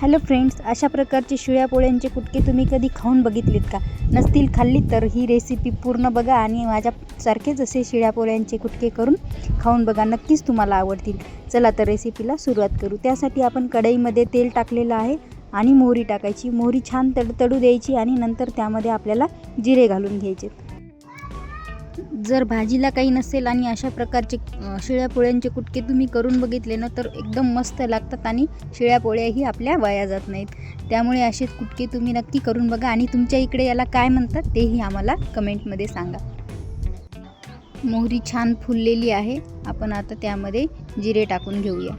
Hello friends, अशा प्रकारचे शिळ्या पोळ्यांचे कुटके तुम्ही कधी खाऊन बघितलेत का? नसतील खाल्ली तर ही रेसिपी पूर्ण बघा आणि माझ्यासारखेच असे शिळ्या पोळ्यांचे कुटके करून खाऊन बघा, नक्कीच तुम्हाला आवडतील. चला तर रेसिपीला सुरुवात करू. त्यासाठी आपण कढईमध्ये तेल टाकलेलं आहे आणि मोहरी टाकायची. मोहरी छान तडतडू द्यायची आणि नंतर त्यामध्ये आपल्याला जिरे घालून घ्यायचे. जर भाजीला काही नसेल आणि अशा प्रकारचे शिळ्या पोळ्यांचे कुटके तुम्ही करून बघितले ना तर एकदम मस्त लागतात आणि शिळ्या पोळ्याही आपल्या वाया जात नाहीत. त्यामुळे असे कुटके तुम्ही नक्की करून बघा आणि तुमच्या इकडे याला काय म्हणतात तेही आम्हाला कमेंटमध्ये सांगा. मोहरी छान फुललेली आहे. आपण आता त्यामध्ये जिरे टाकून घेऊया.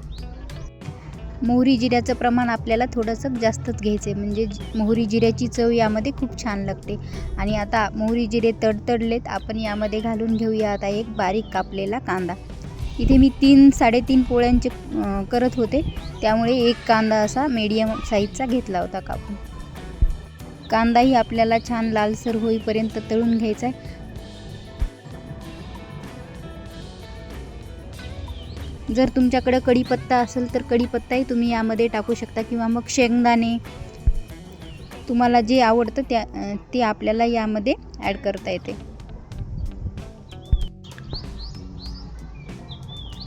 मोहरी जिऱ्याचं प्रमाण आपल्याला थोडंसं जास्तच घ्यायचं आहे, म्हणजे मोहरी जिऱ्याची चव यामध्ये खूप छान लागते. आणि आता मोहरी जिरे तडतडलेत, आपण यामध्ये घालून घेऊया आता एक बारीक कापलेला कांदा. इथे मी 3-3.5 पोळ्यांचे करत होते, त्यामुळे एक कांदा असा मीडियम साईजचा घेतला होता कापून. कांदाही आपल्याला छान लालसर होईपर्यंत तळून घ्यायचा आहे. जर तुमच्याकडे कढीपत्ता असेल तर कढीपत्ताही तुम्ही यामध्ये टाकू शकता किंवा मग शेंगदाणे, तुम्हाला जे आवडतं ते आपल्याला यामध्ये ॲड करता येते.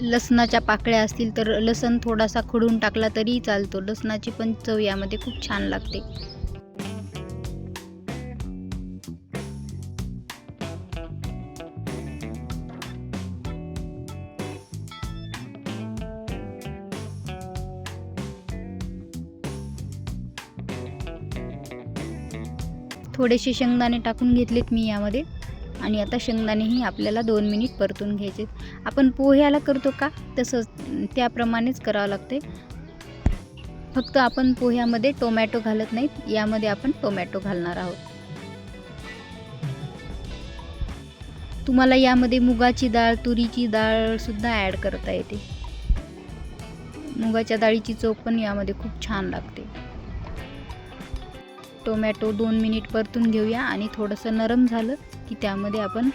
लसणाच्या पाकळ्या असतील तर लसण थोडासा खोडून टाकला तरी चालतो. लसणाची पण चव यामध्ये खूप छान लागते. थोडेसे शेंगदाणे टाकून घेतलेत मी यामध्ये आणि आता शेंगदाणेही आपल्याला 2 मिनिट परतून घ्यायचे. आपण पोह्याला करतो का तसंच त्याप्रमाणेच करावं लागते. फक्त आपण पोह्यामध्ये टोमॅटो घालत नाहीत, यामध्ये आपण टोमॅटो घालणार आहोत. तुम्हाला यामध्ये मुगाची डाळ, तुरीची डाळ सुद्धा ॲड करता येते. मुगाच्या डाळीची चव पण यामध्ये खूप छान लागते. टोमॅटो 2 मिनिट परतून घेऊया आणि थोडंसं नरम झालं की त्यामध्ये आपण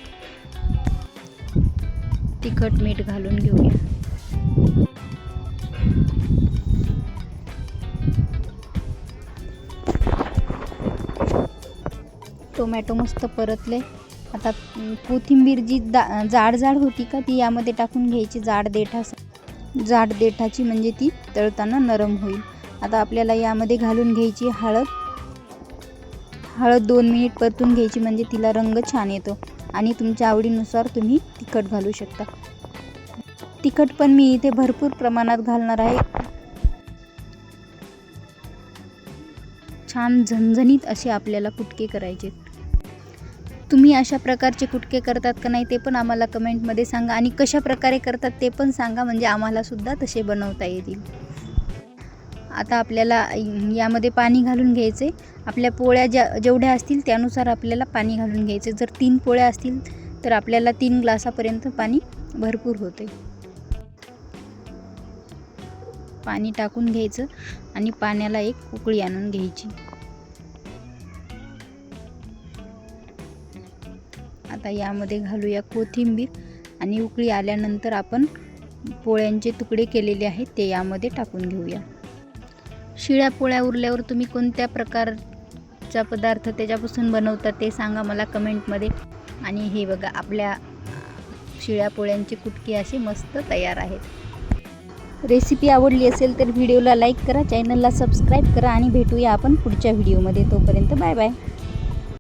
तिखट मीठ घालून घेऊया. टोमॅटो मस्त परतले. आता कोथिंबीर जी जाड होती का ती यामध्ये टाकून घ्यायची. जाड देठाची, म्हणजे ती तळताना नरम होईल. आता आपल्याला यामध्ये घालून घ्यायची हळद 2 मिनिट परतून घ्यायची, म्हणजे तिला रंग छान येतो. आणि तुमच्या आवडीनुसार तुम्ही तिखट घालू शकता. तिखट पण मी इथे भरपूर प्रमाणात घालणार आहे. छान झणझणीत असे आपल्याला कुटके करायचे. तुम्ही अशा प्रकारचे कुटके करतात का नाही ते पण आम्हाला कमेंटमध्ये सांगा आणि कशा प्रकारे करतात ते पण सांगा, म्हणजे आम्हाला सुद्धा तसे बनवता येतील. आता आपल्याला यामध्ये पाणी घालून घ्यायचे. आपल्या पोळ्या जेवढ्या असतील त्यानुसार आपल्याला पाणी घालून घ्यायचे. जर 3 पोळ्या असतील तर आपल्याला 3 ग्लासापर्यंत पाणी भरपूर होते. पाणी टाकून घ्यायचं आणि पाण्याला एक उकळी आणून घ्यायची. आता यामध्ये घालूया कोथिंबीर आणि उकळी आल्यानंतर आपण पोळ्यांचे तुकडे केलेले आहेत ते यामध्ये टाकून घेऊया. शिळ्या पोळ्या उरल्यावर तुम्ही कोणत्या प्रकारचा पदार्थ त्याच्यापासून बनवता ते सांगा मला कमेंटमध्ये. आणि हे बघा, आपल्या शिळ्या पोळ्यांचे कुटके असे मस्त तयार आहेत. रेसिपी आवडली असेल तर व्हिडिओला लाईक करा, चॅनलला सबस्क्राईब करा आणि भेटूया आपण पुढच्या व्हिडिओमध्ये. तोपर्यंत बाय बाय.